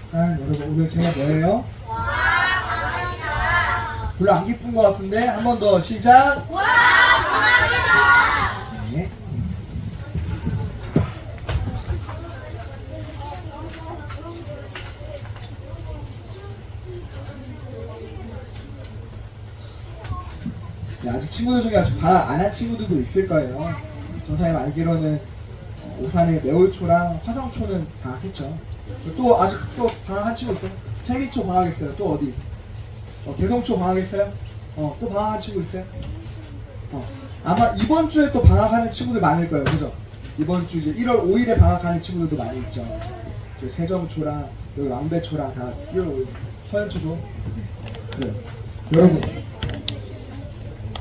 자, 여러분 오늘 제가 뭐예요? 별로 안 기쁜 것 같은데 한 번 더 시작. 네. 네, 아직 친구들 중에 아직 방학 안 한 친구들도 있을 거예요. 저 사람 알기로는 오산의 매월초랑 화성초는 방학했죠. 또 아직 또 방학한 친구 있어요? 세미초 방학했어요. 또 어디? 대동초 방학했어요? 또 방학한 친구 있어요? 아마 이번 주에 또 방학하는 친구들 많을 거예요. 그죠? 이번 주 이제 1월 5일에 방학하는 친구들도 많이 있죠. 저 세정초랑 여기 왕배초랑 다 1월 5일. 서현초도. 네. 그래요. 여러분,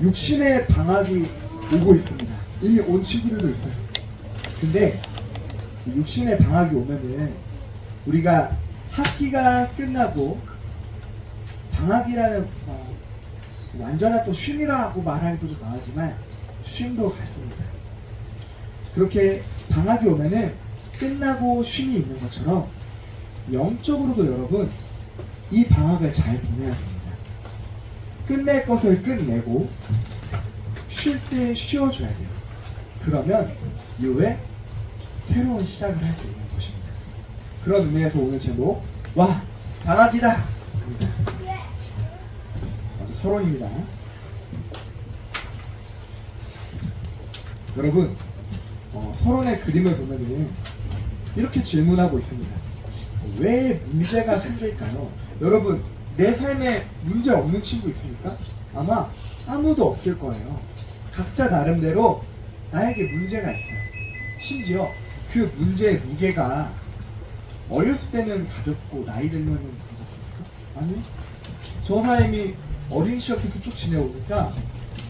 육신의 방학이 오고 있습니다. 이미 온 친구들도 있어요. 근데 육신의 방학이 오면은 우리가 학기가 끝나고 방학이라는 완전한 또 쉼이라고 말하기도 좀 나하지만 쉼도 같습니다. 그렇게 방학이 오면은 끝나고 쉼이 있는 것처럼 영적으로도 여러분 이 방학을 잘 보내야 됩니다. 끝낼 것을 끝내고 쉴 때 쉬어줘야 돼요. 그러면 이후에 새로운 시작을 할 수 있는 것입니다. 그런 의미에서 오늘 제목 와 방학이다 합니다. 서론입니다. 여러분 서론의 그림을 보면은 이렇게 질문하고 있습니다. 왜 문제가 생길까요? 여러분 내 삶에 문제 없는 친구 있습니까? 아마 아무도 없을 거예요. 각자 나름대로 나에게 문제가 있어요. 심지어 그 문제의 무게가 어렸을 때는 가볍고 나이 들면은 무겁습니까? 아니요. 저 사람이 어린 시절 이렇게 쭉 지내오니까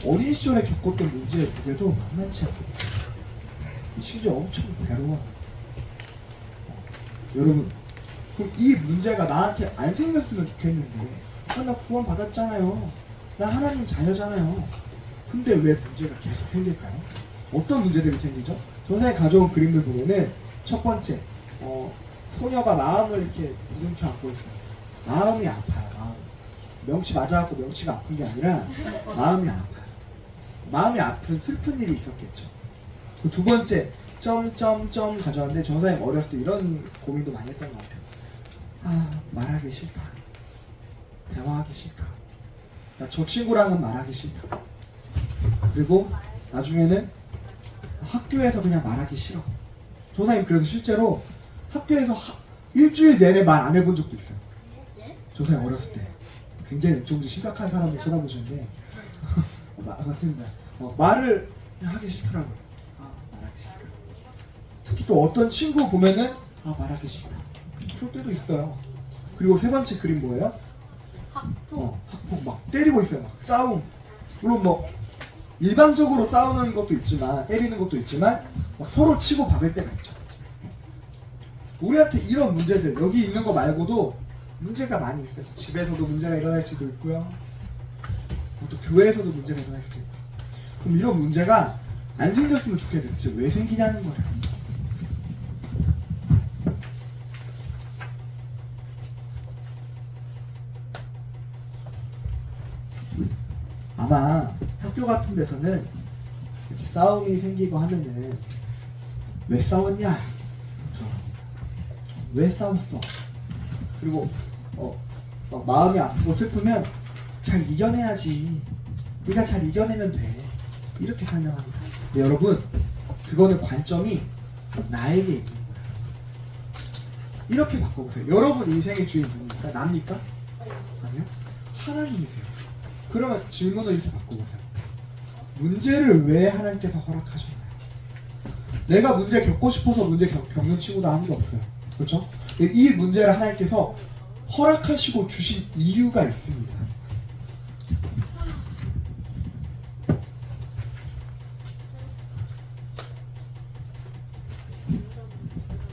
어린 시절에 겪었던 문제의 무게도 만만치 않게 돼요. 심지어 엄청 괴로워. 여러분, 그럼 이 문제가 나한테 안 생겼으면 좋겠는데 나 구원 받았잖아요. 나 하나님 자녀잖아요. 근데 왜 문제가 계속 생길까요? 어떤 문제들이 생기죠? 저 사람이 가져온 그림들 보면은 첫 번째 소녀가 마음을 이렇게 무름켜 안고 있어요. 마음이 아파요. 마음. 명치 맞아갖고 명치가 아픈 게 아니라 마음이 아파요. 마음이 아픈 슬픈 일이 있었겠죠. 그 두 번째 점점점 가져왔는데 저 사람이 어렸을 때 이런 고민도 많이 했던 것 같아요. 말하기 싫다. 대화하기 싫다. 나 저 친구랑은 말하기 싫다. 그리고 나중에는 학교에서 그냥 말하기 싫어. 저 사람이 그래서 실제로 학교에서 일주일 내내 말 안 해본 적도 있어요. 저 사람이 어렸을 때 굉장히 좀 심각한 사람을 쳐다보시는데 맞습니다. 말을 하기 싫더라고요. 말하기 싫다. 특히 또 어떤 친구 보면은 말하기 싫다. 그럴 때도 있어요. 그리고 세 번째 그림 뭐예요? 학폭 막 때리고 있어요. 막 싸움. 물론 뭐 일방적으로 싸우는 것도 있지만 때리는 것도 있지만 막 서로 치고 박을 때가 있죠. 우리한테 이런 문제들 여기 있는 거 말고도 문제가 많이 있어요. 집에서도 문제가 일어날 수도 있고요. 또 교회에서도 문제가 일어날 수도 있고. 그럼 이런 문제가 안 생겼으면 좋겠는데 왜 생기냐는 거예요. 아마 학교 같은 데서는 이렇게 싸움이 생기고 하면은 왜 싸웠냐 들어갑니다. 왜 싸웠어? 그리고 마음이 아프고 슬프면 잘 이겨내야지. 네가 잘 이겨내면 돼. 이렇게 설명합니다. 근데 여러분 그거는 관점이 나에게 있는 거예요. 이렇게 바꿔보세요. 여러분 인생의 주인 누굽니까? 나입니까? 아니요. 하나님이세요. 그러면 질문을 이렇게 바꿔보세요. 문제를 왜 하나님께서 허락하셨나요? 내가 문제 겪고 싶어서 문제 겪는 친구도 아무도 없어요. 그렇죠? 이 문제를 하나님께서 허락하시고 주신 이유가 있습니다.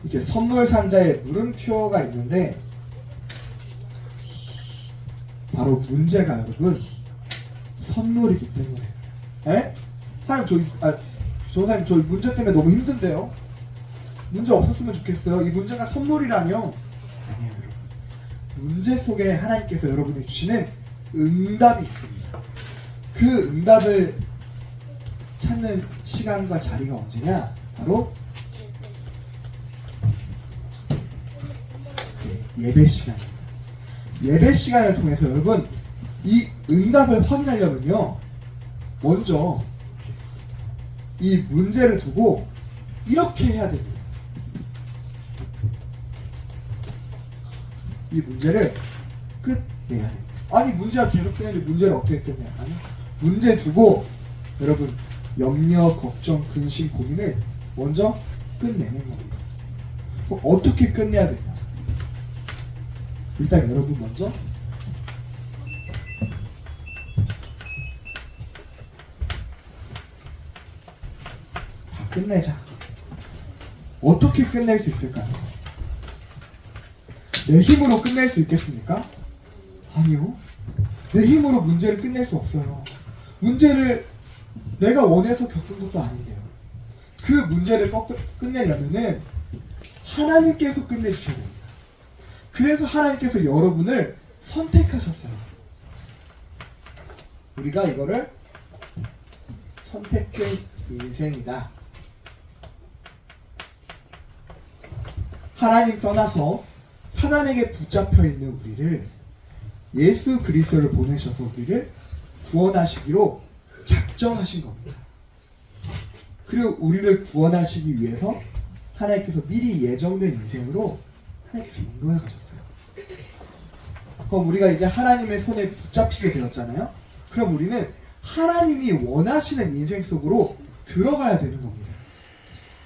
이렇게 선물 상자에 물음표가 있는데 바로 문제가 여러분 선물이기 때문에. 에? 하나님 저 사장님 저 문제 때문에 너무 힘든데요. 문제 없었으면 좋겠어요. 이 문제가 선물이라뇨. 아니에요 여러분. 문제 속에 하나님께서 여러분에게 주시는 응답이 있습니다. 그 응답을 찾는 시간과 자리가 언제냐? 바로 예배 시간입니다. 예배 시간을 통해서 여러분 이 응답을 확인하려면요, 먼저 이 문제를 두고 이렇게 해야 됩니다. 이 문제를 끝내야 돼요. 아니 문제가 계속 되는데 문제를 어떻게 끝내요? 아니, 문제 두고 여러분 염려, 걱정, 근심, 고민을 먼저 끝내는 겁니다. 그럼 어떻게 끝내야 되냐? 일단 여러분 먼저 다 끝내자. 어떻게 끝낼 수 있을까요? 내 힘으로 끝낼 수 있겠습니까? 아니요. 내 힘으로 문제를 끝낼 수 없어요. 문제를 내가 원해서 겪은 것도 아닌데요. 그 문제를 끝내려면은 하나님께서 끝내주셔야 됩니다. 그래서 하나님께서 여러분을 선택하셨어요. 우리가 이거를 선택된 인생이다. 하나님 떠나서 사단에게 붙잡혀 있는 우리를 예수 그리스도를 보내셔서 우리를 구원하시기로 작정하신 겁니다. 그리고 우리를 구원하시기 위해서 하나님께서 미리 예정된 인생으로 하나님께서 인도해 가셨어요. 그럼 우리가 이제 하나님의 손에 붙잡히게 되었잖아요. 그럼 우리는 하나님이 원하시는 인생 속으로 들어가야 되는 겁니다.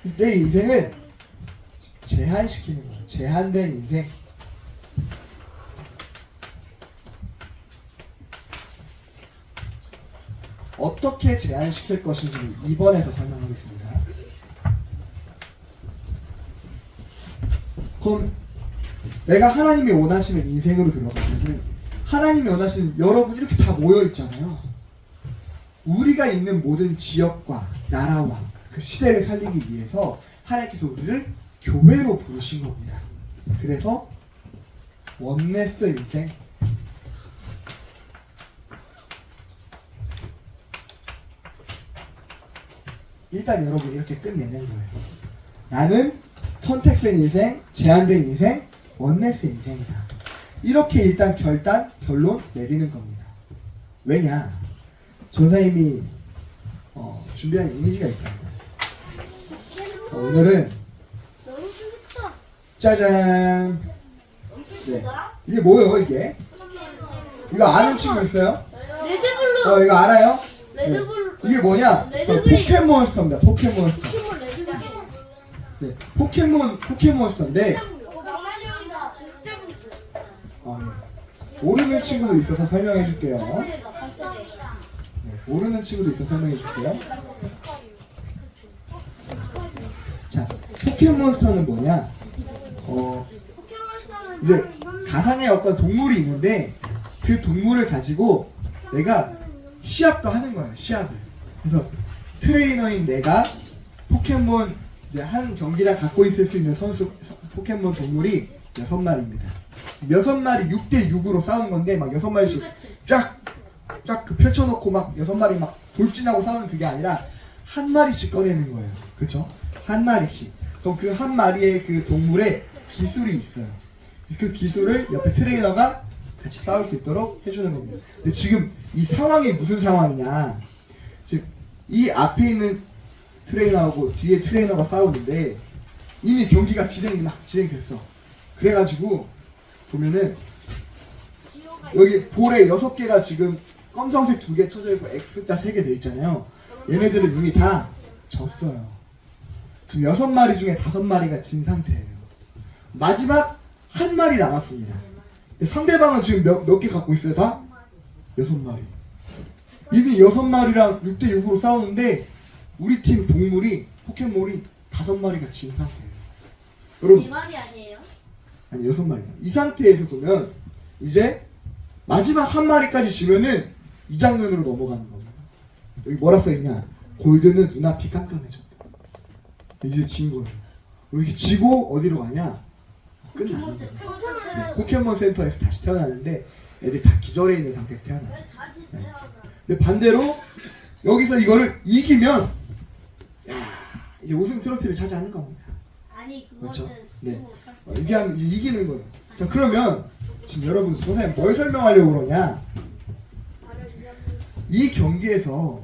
그래서 내 인생은 제한시키는 거예요. 제한된 인생. 어떻게 제한시킬 것인지를 2번에서 설명하겠습니다. 그럼 내가 하나님이 원하시는 인생으로 들어가면 하나님이 원하시는 여러분 이렇게 다 모여 있잖아요. 우리가 있는 모든 지역과 나라와 그 시대를 살리기 위해서 하나님께서 우리를 교회로 부르신 겁니다. 그래서 원네스 인생, 일단 여러분 이렇게 끝내는 거예요. 나는 선택된 인생, 제한된 인생, 원네스 인생이다. 이렇게 일단 결론 내리는 겁니다. 왜냐? 전사님이 준비한 이미지가 있습니다. 오늘은 짜잔. 네. 이게 뭐예요 이게? 이거 아는 친구 있어요? 레드블루. 이거 알아요? 레드블루. 이게 뭐냐? 레드그린. 포켓몬스터입니다. 포켓몬스터. 포켓몬 레드그린. 네, 포켓몬스터인데 예. 모르는 친구도 있어서 설명해 줄게요. 네, 모르는 친구도 있어서 설명해 줄게요. 자, 포켓몬스터는 뭐냐? 이제 가상의 어떤 동물이 있는데 그 동물을 가지고 내가 시합도 하는 거예요. 시합을. 그래서 트레이너인 내가 포켓몬 이제 한 경기장 갖고 있을 수 있는 포켓몬 동물이 6마리입니다. 6마리 6대6으로 싸우는 건데 막 6마리씩 쫙 그 펼쳐놓고 막 6마리 막 돌진하고 싸우는 그게 아니라 한 마리씩 꺼내는 거예요. 그쵸? 한 마리씩. 그럼 그 한 마리의 그 동물의 기술이 있어요. 그 기술을 옆에 트레이너가 같이 싸울 수 있도록 해주는 겁니다. 근데 지금 이 상황이 무슨 상황이냐? 즉 이 앞에 있는 트레이너하고 뒤에 트레이너가 싸우는데 이미 경기가 진행됐어. 그래가지고 보면은 여기 볼에 6개가 지금 검정색 2개 쳐져 있고 X자 3개 돼 있잖아요. 얘네들은 이미 다 졌어요. 지금 6마리 중에 5마리가 진 상태예요. 마지막 한 마리 남았습니다. 상대방은 지금 몇 개 갖고 있어요? 다? 6마리. 이미 6마리랑 6대6으로 싸우는데 우리 팀 포켓몬이 5마리가 진 상태예요. 여러분, 4마리 아니에요? 아니 6마리. 이 상태에서 보면 이제 마지막 한 마리까지 지면은 이 장면으로 넘어가는 겁니다. 여기 뭐라 써있냐? 골드는 눈앞이 깜깜해졌다. 이제 진 거예요. 이렇게 지고 어디로 가냐? 끝나는 거예요. 포켓몬 센터에서 다시 태어나는데 애들이 다 기절해 있는 상태에서 태어나죠. 근데 반대로 여기서 이거를 이기면 이제 우승 트로피를 차지하는 겁니다. 아니 그렇죠? 그거는 네. 이기면 이제 이기는 거예요. 자 그러면 지금 여러분 조사님 뭘 설명하려고 그러냐? 이 경기에서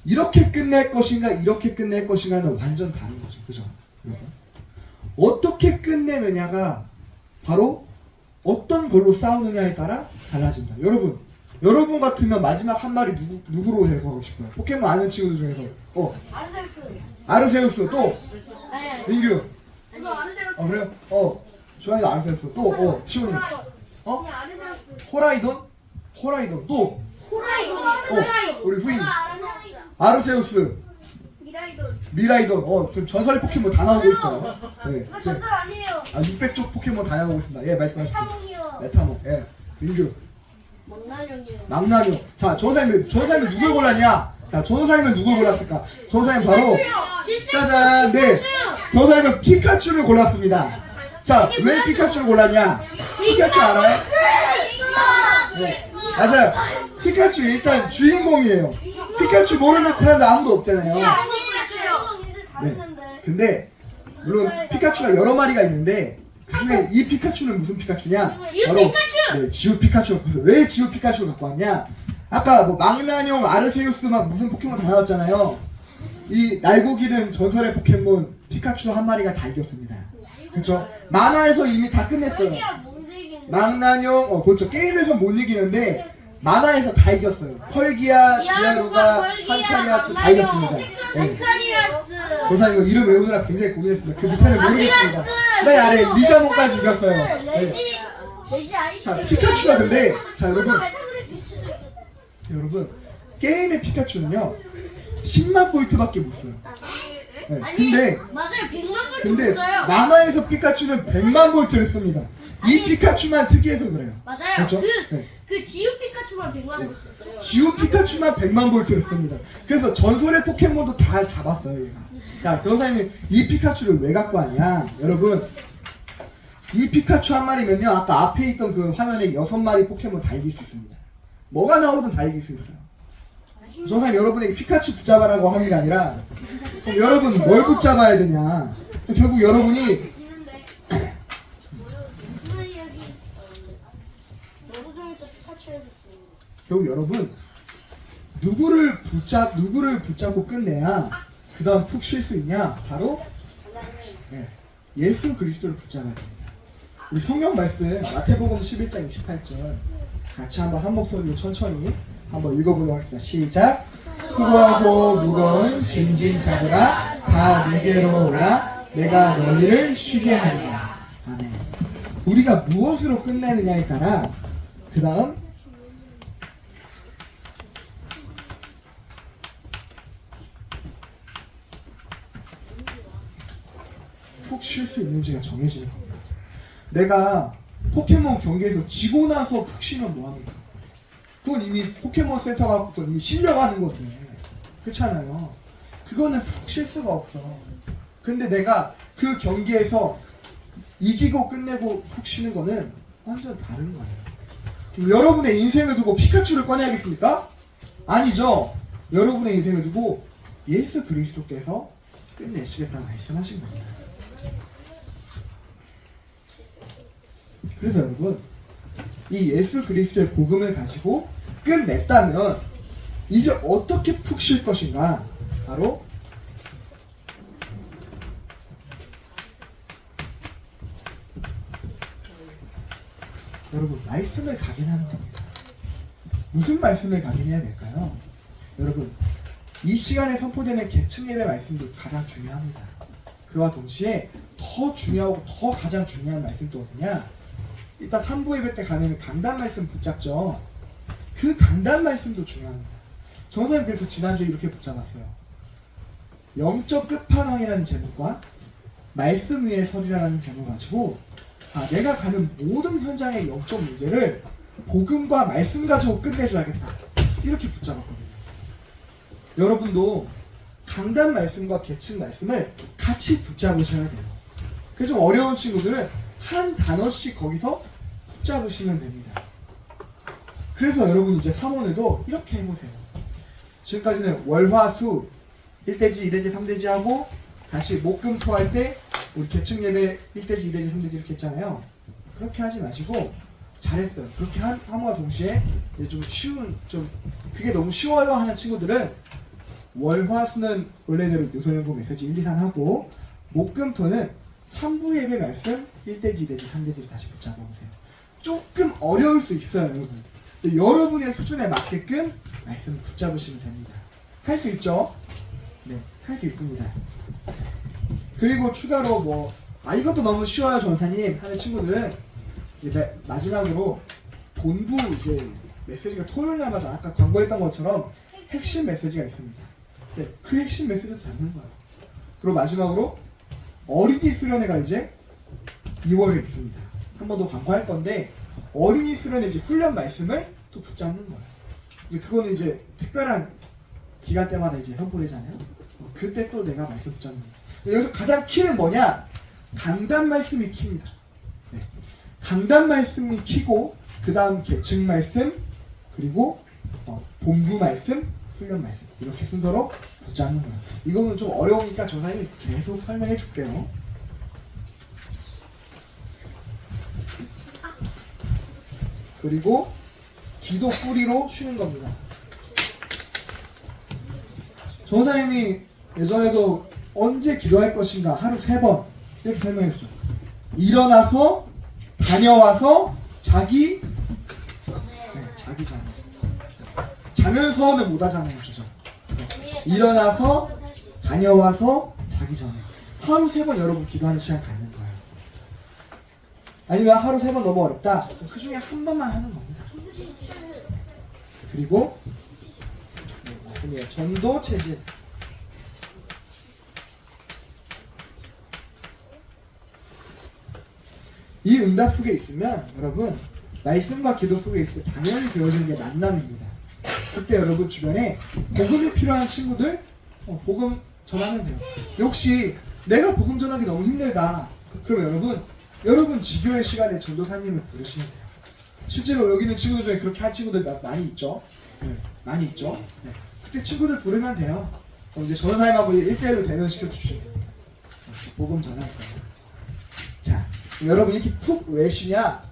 이렇게 끝낼 것인가 이렇게 끝낼 것인가는 완전 다른 거죠. 그죠? 어떻게 끝내느냐가 바로 어떤 걸로 싸우느냐에 따라 달라진다. 여러분 같으면 마지막 한 마리 누구로 데리고 싶어요? 포켓몬 아는 친구들 중에서 아르세우스 또 네. 민규 이거 아르세우스. 그래요? 조한이도 아르세우스 또 시온이 호라이돈 또 우리 후임 아르세우스 미라이돈 지금 전설의 포켓몬 다 나오고 있어요. 네. 전설 아니에요. 600쪽 포켓몬 다 나오고 있습니다. 예, 말씀하십시오. 타몽이요. 메타몬. 예. 민규. 망나뇽이요. 망나뇽. 자, 전사님은 누굴 골랐냐? 자, 전사님은 누굴 골랐을까? 전사님 바로 짜잔. 네. 전사님은 피카츄를 골랐습니다. 자, 왜 피카츄를 골랐냐? 피카츄 알아요? 네. 맞아요. 피카츄 일단 주인공이에요. 피카츄 모르는 사람도 아무도 없잖아요. 네. 근데 물론 피카츄가 여러 마리가 있는데 그중에 이 피카츄는 무슨 피카츄냐? 지우 바로 피카츄! 네, 지우 피카츄. 왜 지우 피카츄를 갖고 왔냐? 아까 뭐 망나뇽, 아르세우스 막 무슨 포켓몬 다 나왔잖아요. 이 날고기는 전설의 포켓몬 피카츄 한 마리가 다 이겼습니다. 그쵸? 만화에서 이미 다 끝냈어요. 망나뇽, 그렇죠. 게임에서 못 이기는데 만화에서 다 이겼어요. 펄기아, 디아루가, 판타리아스 다 이겼습니다. 네. 판타리아스. 조사 이거 이름 외우느라 굉장히 고민했습니다. 그 밑에는 모르겠습니다. 맨 아래 리자몽까지 이겼어요. 네. 레지 아이스. 자, 피카츄가 근데 자 여러분 게임의 피카츄는요 10만 볼트밖에 못 써요. 네. 근데 맞아요. 100만 볼트 근데 써요. 만화에서 피카츄는 100만 볼트를 씁니다. 이 피카츄만 특이해서 그래요. 맞아요. 그렇죠? 네. 그 지우 피카츄만 100만 볼트 써요. 지우 피카츄만 100만 볼트를 씁니다. 그래서 전설의 포켓몬도 다 잡았어요, 얘가. 자, 전사님이 이 피카츄를 왜 갖고 왔냐? 여러분, 이 피카츄 한 마리면요, 아까 앞에 있던 그 화면에 6마리 포켓몬 다 이길 수 있습니다. 뭐가 나오든 다 이길 수 있어요. 전사님 여러분에게 피카츄 붙잡아라고 하는 게 아니라, 그럼 여러분 뭘 붙잡아야 되냐? 결국 여러분이 누구를 붙잡고 끝내야 그 다음 푹 쉴 수 있냐? 바로 예수 그리스도를 붙잡아야 됩니다. 우리 성경 말씀 마태복음 11장 28절 같이 한번 한 목소리로 천천히 한번 읽어보도록 하겠습니다. 시작. 수고하고 무거운 짐진 자들아 다 내게로 오라 내가 너희를 쉬게 하리라. 아멘. 우리가 무엇으로 끝내느냐에 따라 그 다음 푹 쉴 수 있는지가 정해지는 겁니다. 내가 포켓몬 경기에서 지고 나서 푹 쉬면 뭐합니까? 그건 이미 포켓몬 센터 가고 이미 실려가는 건데 그렇잖아요. 그거는 푹 쉴 수가 없어. 근데 내가 그 경기에서 이기고 끝내고 푹 쉬는 거는 완전 다른 거예요. 그럼 여러분의 인생을 두고 피카츄를 꺼내야겠습니까? 아니죠. 여러분의 인생을 두고 예수 그리스도께서 끝내시겠다고 말씀하신 겁니다. 그래서 여러분 이 예수 그리스도의 복음을 가지고 끝냈다면 이제 어떻게 푹 쉴 것인가? 바로 여러분 말씀을 각인하는 겁니다. 무슨 말씀을 각인해야 될까요? 여러분 이 시간에 선포되는 계층 예배 말씀도 가장 중요합니다. 그와 동시에 더 중요하고 더 가장 중요한 말씀 또 어디냐? 이따 3부 예배 때 가면 강단 말씀 붙잡죠. 그 강단 말씀도 중요합니다. 선생님 그래서 지난주에 이렇게 붙잡았어요. 영적 끝판왕이라는 제목과 말씀 위에 서리라는 제목을 가지고 내가 가는 모든 현장의 영적 문제를 복음과 말씀 가지고 끝내줘야겠다. 이렇게 붙잡았거든요. 여러분도 강단 말씀과 계층 말씀을 같이 붙잡으셔야 돼요. 그래서 좀 어려운 친구들은 한 단어씩 거기서 붙잡으시면 됩니다. 그래서 여러분 이제 3원에도 이렇게 해보세요. 지금까지는 월화수 1대지, 2대지, 3대지 하고 다시 목금토 할 때 우리 계층 예배 1대지, 2대지, 3대지 이렇게 했잖아요. 그렇게 하지 마시고 잘했어요. 그렇게 함과 동시에 이제 좀 쉬운, 좀 그게 너무 쉬워요 하는 친구들은 월화수는 원래대로 요소연구 메시지 1, 2, 3 하고 목금토는 3부 예배 말씀 1대지, 2대지, 3대지를 다시 붙잡아보세요. 조금 어려울 수 있어요, 여러분. 여러분의 수준에 맞게끔 말씀을 붙잡으시면 됩니다. 할 수 있죠? 네, 할 수 있습니다. 그리고 추가로 이것도 너무 쉬워요, 전사님 하는 친구들은 이제 마지막으로 본부 이제 메시지가 토요일날마다 아까 광고했던 것처럼 핵심 메시지가 있습니다. 네, 그 핵심 메시지도 잡는 거예요. 그리고 마지막으로 어린이 수련회가 이제 2월에 있습니다. 한 번 더 광고할 건데 어린이 수련회 이제 훈련 말씀을 또 붙잡는 거예요. 이제 그거는 이제 특별한 기간 때마다 이제 선포되잖아요. 그때 또 내가 말씀 붙잡는 거예요. 여기서 가장 키는 뭐냐? 강단 말씀이 키입니다. 네. 강단 말씀이 키고 그 다음 계층 말씀 그리고 본부 말씀, 훈련 말씀 이렇게 순서로 붙잡는 거예요. 이거는 좀 어려우니까 조사님이 계속 설명해 줄게요. 그리고 기도 뿌리로 쉬는 겁니다. 전사님이 예전에도 언제 기도할 것인가 하루 3번 이렇게 설명해 주죠. 일어나서 다녀와서 자기 자기 전에 자면서는 못 하잖아요, 그죠? 일어나서 다녀와서 자기 전에 하루 3번 여러분 기도하는 시간 갖는 거예요. 아니면 하루 3번 너무 어렵다. 그 중에 한 번만 하는 겁니다. 그리고 맞습니다. 전도 체질. 이 응답 속에 있으면 여러분 말씀과 기도 속에 있을 때 당연히 되어지는 게 만남입니다. 그때 여러분 주변에 복음이 필요한 친구들 복음 전하면 돼요. 혹시 내가 복음 전하기 너무 힘들다. 그러면 여러분 지교회 시간에 전도사님을 부르시면 돼요. 실제로 여기 있는 친구들 중에 그렇게 한 친구들 많이 있죠. 네, 많이 있죠. 네. 그때 친구들 부르면 돼요. 그럼 이제 전도사님하고 1대1로 대면시켜 주시면 됩니다. 복음 전할 거예요. 자, 여러분 이렇게 푹 왜 쉬냐?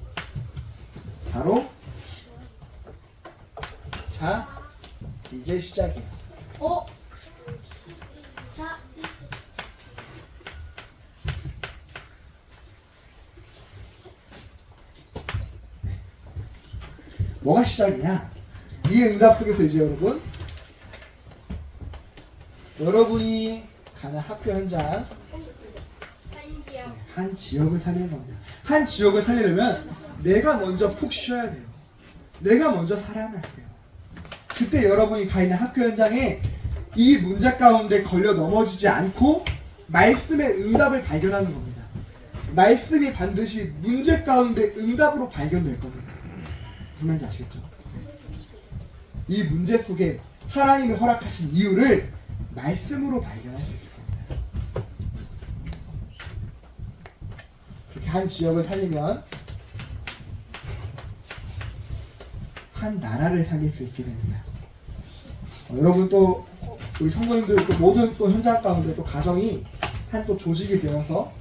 바로 자, 이제 시작이야. 자, 뭐가 시작이냐? 이 응답 속에서 이제 여러분이 가는 학교 현장 한지요. 한 지역을 살리는 겁니다. 한 지역을 살리려면 내가 먼저 푹 쉬어야 돼요. 내가 먼저 살아나야 돼요. 그때 여러분이 가 있는 학교 현장에 이 문제 가운데 걸려 넘어지지 않고 말씀의 응답을 발견하는 겁니다. 말씀이 반드시 문제 가운데 응답으로 발견될 겁니다. 무슨 말인지 아시겠죠? 이 문제 속에 하나님이 허락하신 이유를 말씀으로 발견할 수 있을 겁니다. 그렇게 한 지역을 살리면 한 나라를 살릴 수 있게 됩니다. 여러분 또 우리 성도님들 또 모든 또 현장 가운데 또 가정이 한 또 조직이 되어서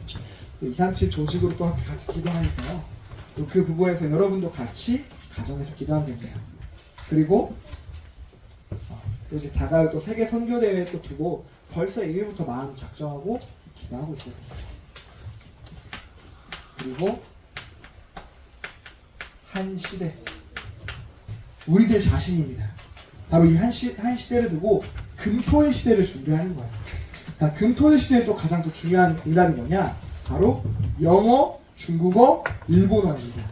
또 237 조직으로 또 함께 같이 기도하니까요. 또 그 부분에서 여러분도 같이 가정에서 기도하면 됩니다. 그리고 또 이제 다가올 또 세계 선교 대회 또 두고 벌써 이미부터 마음 작정하고 기도하고 있어요. 그리고 한 시대 우리들 자신입니다. 바로 이 한 시대를 두고 금토의 시대를 준비하는 거예요. 그러니까 금토의 시대에 또 가장 또 중요한 응답이 뭐냐? 바로 영어, 중국어, 일본어입니다.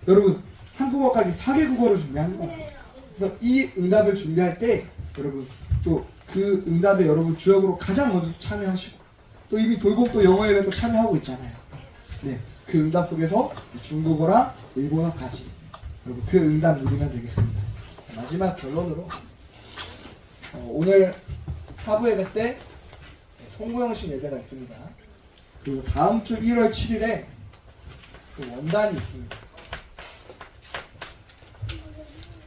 여러분 한국어까지 4개국어를 준비하는 거예요. 그래서 이 응답을 준비할 때 여러분 또 그 응답에 여러분 주역으로 가장 먼저 참여하시고 또 이미 돌봄 또 영어 예배도 참여하고 있잖아요. 네, 그 응답 속에서 중국어랑 일본어까지 여러분 그 응답 누리면 되겠습니다. 마지막 결론으로 오늘 사부 예배 때 송구영신 예배가 있습니다. 그리고 다음 주 1월 7일에 그 원단이 있습니다.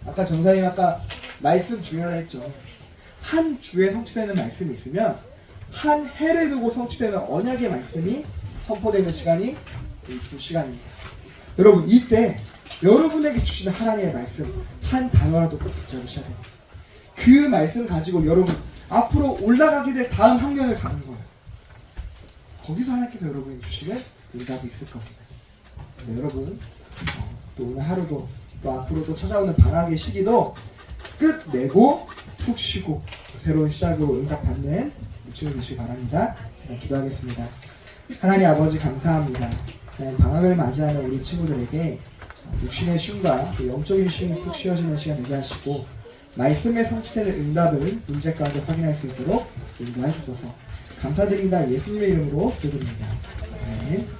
아까 전사님 아까 말씀 중요하다 했죠. 한 주에 성취되는 말씀이 있으면 한 해를 두고 성취되는 언약의 말씀이 선포되는 시간이 이 2시간입니다. 여러분 이때 여러분에게 주시는 하나님의 말씀 한 단어라도 꼭 붙잡으셔야 돼요. 그 말씀 가지고 여러분 앞으로 올라가게 될 다음 학년을 가는 거예요. 거기서 하나님께서 여러분에게 주시는 응답이 있을 겁니다. 네, 여러분 또 오늘 하루도 또 앞으로도 찾아오는 방학의 시기도 끝내고 푹 쉬고 새로운 시작으로 응답받는 친구 되시기 바랍니다. 제가 기도하겠습니다. 하나님 아버지 감사합니다. 방학을 맞이하는 우리 친구들에게 육신의 쉼과 영적인 쉼이 푹 쉬어지는 시간 되게 하시고 말씀에 성취되는 응답을 문제 가운데 확인할 수 있도록 인도해 주셔서 감사드립니다. 예수님의 이름으로 기도드립니다. 아멘.